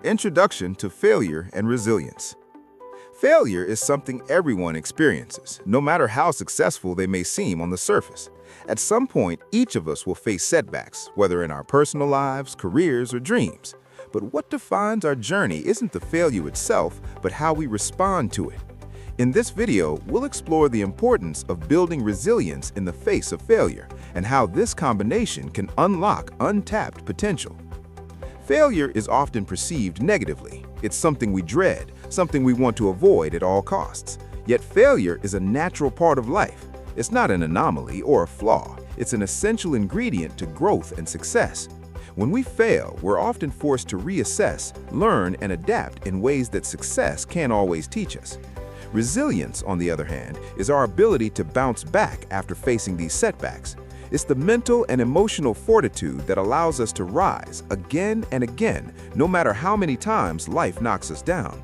Introduction to Failure and Resilience. Failure is something everyone experiences, no matter how successful they may seem on the surface. At some point, each of us will face setbacks, whether in our personal lives, careers, or dreams. But what defines our journey isn't the failure itself, but how we respond to it. In this video, we'll explore the importance of building resilience in the face of failure and how this combination can unlock untapped potential. Failure is often perceived negatively. It's something we dread, something we want to avoid at all costs. Yet failure is a natural part of life. It's not an anomaly or a flaw. It's an essential ingredient to growth and success. When we fail, we're often forced to reassess, learn, and adapt in ways that success can't always teach us. Resilience, on the other hand, is our ability to bounce back after facing these setbacks. It's the mental and emotional fortitude that allows us to rise again and again, no matter how many times life knocks us down.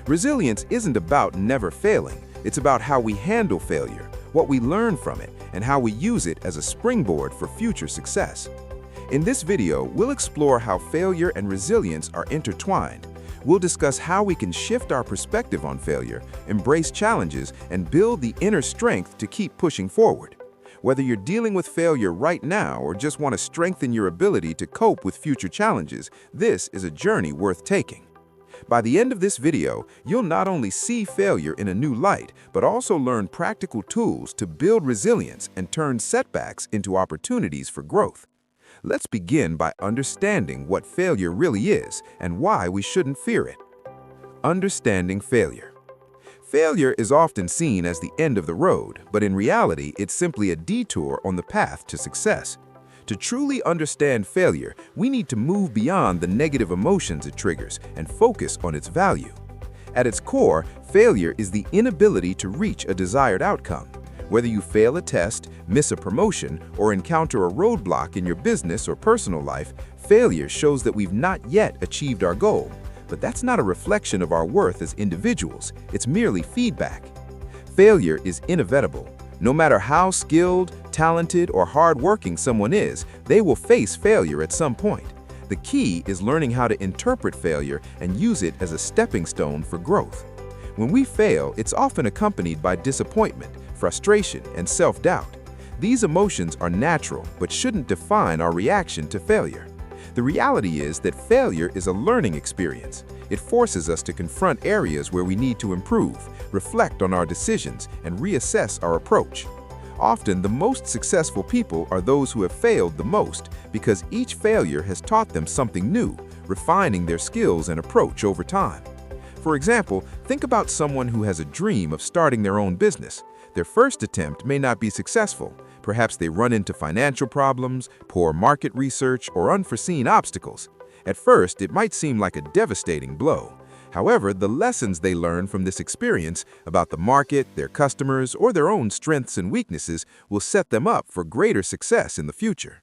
Resilience isn't about never failing. It's about how we handle failure, what we learn from it, and how we use it as a springboard for future success. In this video, we'll explore how failure and resilience are intertwined. We'll discuss how we can shift our perspective on failure, embrace challenges, and build the inner strength to keep pushing forward. Whether you're dealing with failure right now or just want to strengthen your ability to cope with future challenges, this is a journey worth taking. By the end of this video, you'll not only see failure in a new light, but also learn practical tools to build resilience and turn setbacks into opportunities for growth. Let's begin by understanding what failure really is and why we shouldn't fear it. Understanding failure. Failure is often seen as the end of the road, but in reality, it's simply a detour on the path to success. To truly understand failure, we need to move beyond the negative emotions it triggers and focus on its value. At its core, failure is the inability to reach a desired outcome. Whether you fail a test, miss a promotion, or encounter a roadblock in your business or personal life, failure shows that we've not yet achieved our goal. But that's not a reflection of our worth as individuals. It's merely feedback. Failure is inevitable. No matter how skilled, talented, or hardworking someone is, they will face failure at some point. The key is learning how to interpret failure and use it as a stepping stone for growth. When we fail, it's often accompanied by disappointment, frustration, and self-doubt. These emotions are natural but shouldn't define our reaction to failure. The reality is that failure is a learning experience. It forces us to confront areas where we need to improve, reflect on our decisions, and reassess our approach. Often, the most successful people are those who have failed the most because each failure has taught them something new, refining their skills and approach over time. For example, think about someone who has a dream of starting their own business. Their first attempt may not be successful. Perhaps they run into financial problems, poor market research, or unforeseen obstacles. At first, it might seem like a devastating blow. However, the lessons they learn from this experience about the market, their customers, or their own strengths and weaknesses will set them up for greater success in the future.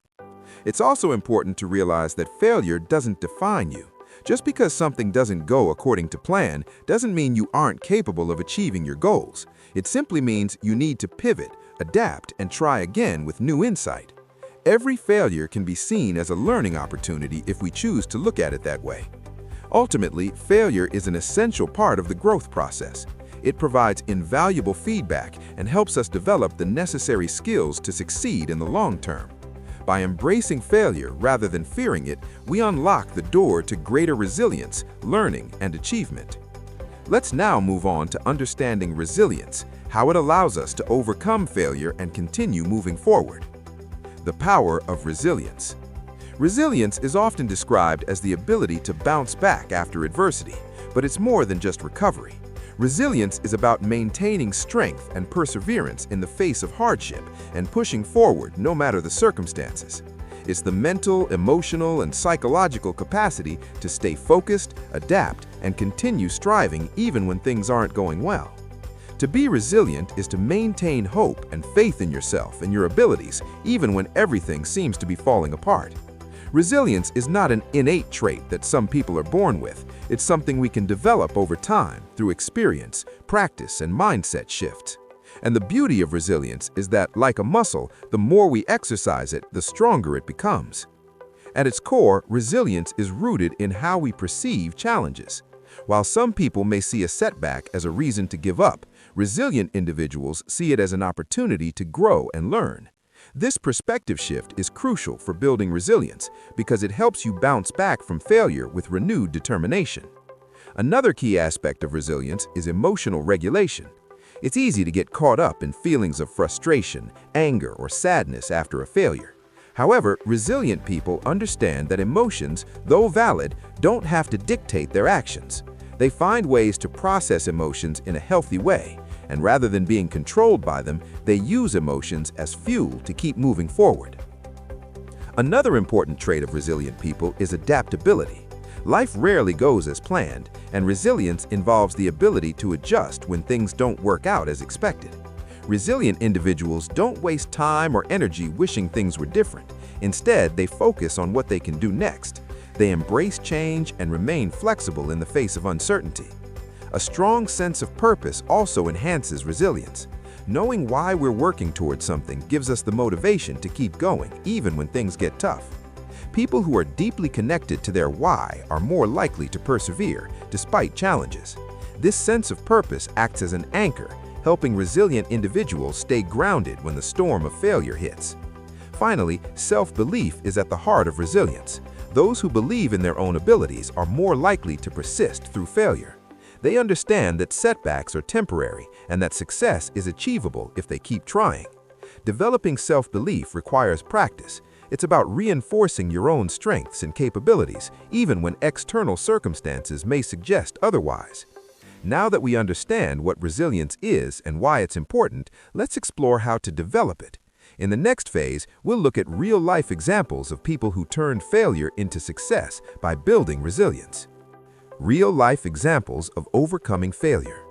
It's also important to realize that failure doesn't define you. Just because something doesn't go according to plan doesn't mean you aren't capable of achieving your goals. It simply means you need to pivot, adapt, and try again with new insight. Every failure can be seen as a learning opportunity if we choose to look at it that way. Ultimately, failure is an essential part of the growth process. It provides invaluable feedback and helps us develop the necessary skills to succeed in the long term. By embracing failure rather than fearing it, we unlock the door to greater resilience, learning, and achievement. Let's now move on to understanding resilience, how it allows us to overcome failure and continue moving forward. The power of resilience. Resilience is often described as the ability to bounce back after adversity, but it's more than just recovery. Resilience is about maintaining strength and perseverance in the face of hardship and pushing forward no matter the circumstances. It's the mental, emotional, and psychological capacity to stay focused, adapt, and continue striving even when things aren't going well. To be resilient is to maintain hope and faith in yourself and your abilities even when everything seems to be falling apart. Resilience is not an innate trait that some people are born with. It's something we can develop over time through experience, practice, and mindset shifts. And the beauty of resilience is that, like a muscle, the more we exercise it, the stronger it becomes. At its core, resilience is rooted in how we perceive challenges. While some people may see a setback as a reason to give up, resilient individuals see it as an opportunity to grow and learn. This perspective shift is crucial for building resilience because it helps you bounce back from failure with renewed determination. Another key aspect of resilience is emotional regulation. It's easy to get caught up in feelings of frustration, anger, or sadness after a failure. However, resilient people understand that emotions, though valid, don't have to dictate their actions. They find ways to process emotions in a healthy way, and rather than being controlled by them, they use emotions as fuel to keep moving forward. Another important trait of resilient people is adaptability. Life rarely goes as planned, and resilience involves the ability to adjust when things don't work out as expected. Resilient individuals don't waste time or energy wishing things were different. Instead, they focus on what they can do next. They embrace change and remain flexible in the face of uncertainty. A strong sense of purpose also enhances resilience. Knowing why we're working towards something gives us the motivation to keep going, even when things get tough. People who are deeply connected to their why are more likely to persevere, despite challenges. This sense of purpose acts as an anchor, helping resilient individuals stay grounded when the storm of failure hits. Finally, self-belief is at the heart of resilience. Those who believe in their own abilities are more likely to persist through failure. They understand that setbacks are temporary and that success is achievable if they keep trying. Developing self-belief requires practice. It's about reinforcing your own strengths and capabilities, even when external circumstances may suggest otherwise. Now that we understand what resilience is and why it's important, let's explore how to develop it. In the next phase, we'll look at real-life examples of people who turned failure into success by building resilience. Real-life examples of overcoming failure.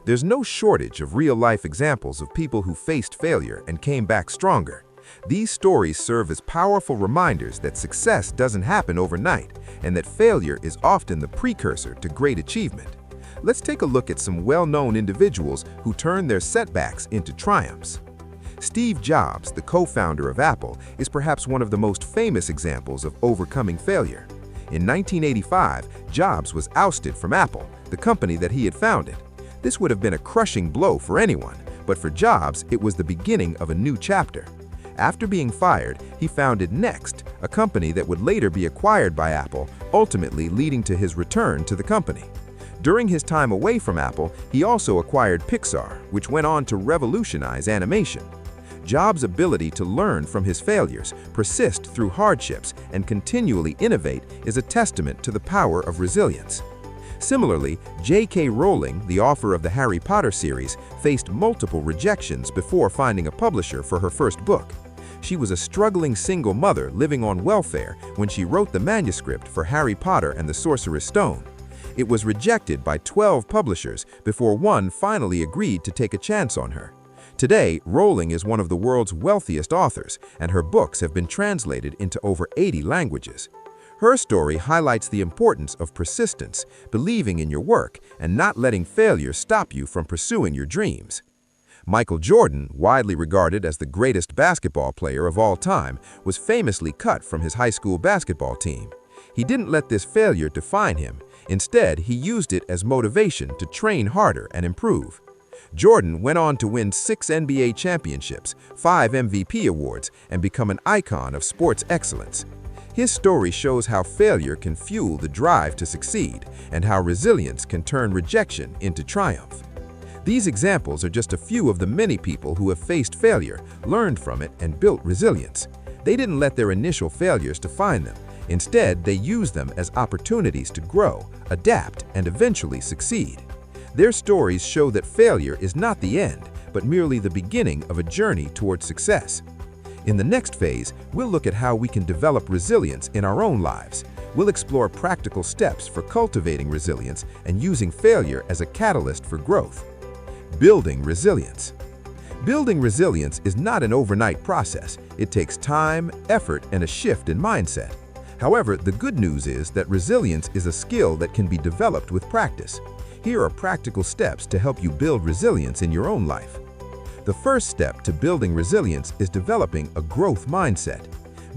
There's no shortage of real-life examples of people who faced failure and came back stronger. These stories serve as powerful reminders that success doesn't happen overnight and that failure is often the precursor to great achievement. Let's take a look at some well-known individuals who turned their setbacks into triumphs. Steve Jobs, the co-founder of Apple, is perhaps one of the most famous examples of overcoming failure. In 1985, Jobs was ousted from Apple, the company that he had founded. This would have been a crushing blow for anyone, but for Jobs, it was the beginning of a new chapter. After being fired, he founded Next, a company that would later be acquired by Apple, ultimately leading to his return to the company. During his time away from Apple, he also acquired Pixar, which went on to revolutionize animation. Jobs' ability to learn from his failures, persist through hardships, and continually innovate is a testament to the power of resilience. Similarly, J.K. Rowling, the author of the Harry Potter series, faced multiple rejections before finding a publisher for her first book. She was a struggling single mother living on welfare when she wrote the manuscript for Harry Potter and the Sorcerer's Stone. It was rejected by 12 publishers before one finally agreed to take a chance on her. Today, Rowling is one of the world's wealthiest authors, and her books have been translated into over 80 languages. Her story highlights the importance of persistence, believing in your work, and not letting failure stop you from pursuing your dreams. Michael Jordan, widely regarded as the greatest basketball player of all time, was famously cut from his high school basketball team. He didn't let this failure define him. Instead, he used it as motivation to train harder and improve. Jordan went on to win 6 NBA championships, 5 MVP awards, and become an icon of sports excellence. His story shows how failure can fuel the drive to succeed and how resilience can turn rejection into triumph. These examples are just a few of the many people who have faced failure, learned from it, and built resilience. They didn't let their initial failures define them. Instead, they used them as opportunities to grow, adapt, and eventually succeed. Their stories show that failure is not the end, but merely the beginning of a journey towards success. In the next phase, we'll look at how we can develop resilience in our own lives. We'll explore practical steps for cultivating resilience and using failure as a catalyst for growth. Building resilience. Building resilience is not an overnight process. It takes time, effort, and a shift in mindset. However, the good news is that resilience is a skill that can be developed with practice. Here are practical steps to help you build resilience in your own life. The first step to building resilience is developing a growth mindset.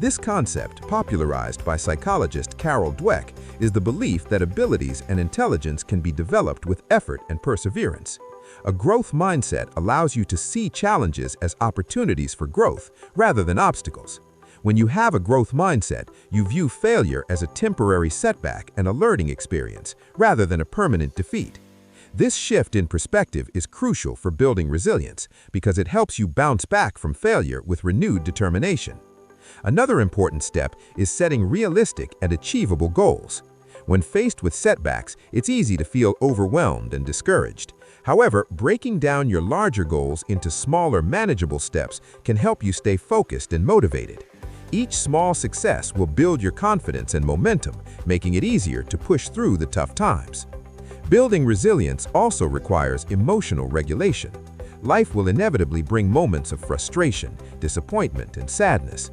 This concept, popularized by psychologist Carol Dweck, is the belief that abilities and intelligence can be developed with effort and perseverance. A growth mindset allows you to see challenges as opportunities for growth rather than obstacles. When you have a growth mindset, you view failure as a temporary setback and a learning experience, rather than a permanent defeat. This shift in perspective is crucial for building resilience because it helps you bounce back from failure with renewed determination. Another important step is setting realistic and achievable goals. When faced with setbacks, it's easy to feel overwhelmed and discouraged. However, breaking down your larger goals into smaller, manageable steps can help you stay focused and motivated. Each small success will build your confidence and momentum, making it easier to push through the tough times. Building resilience also requires emotional regulation. Life will inevitably bring moments of frustration, disappointment, and sadness.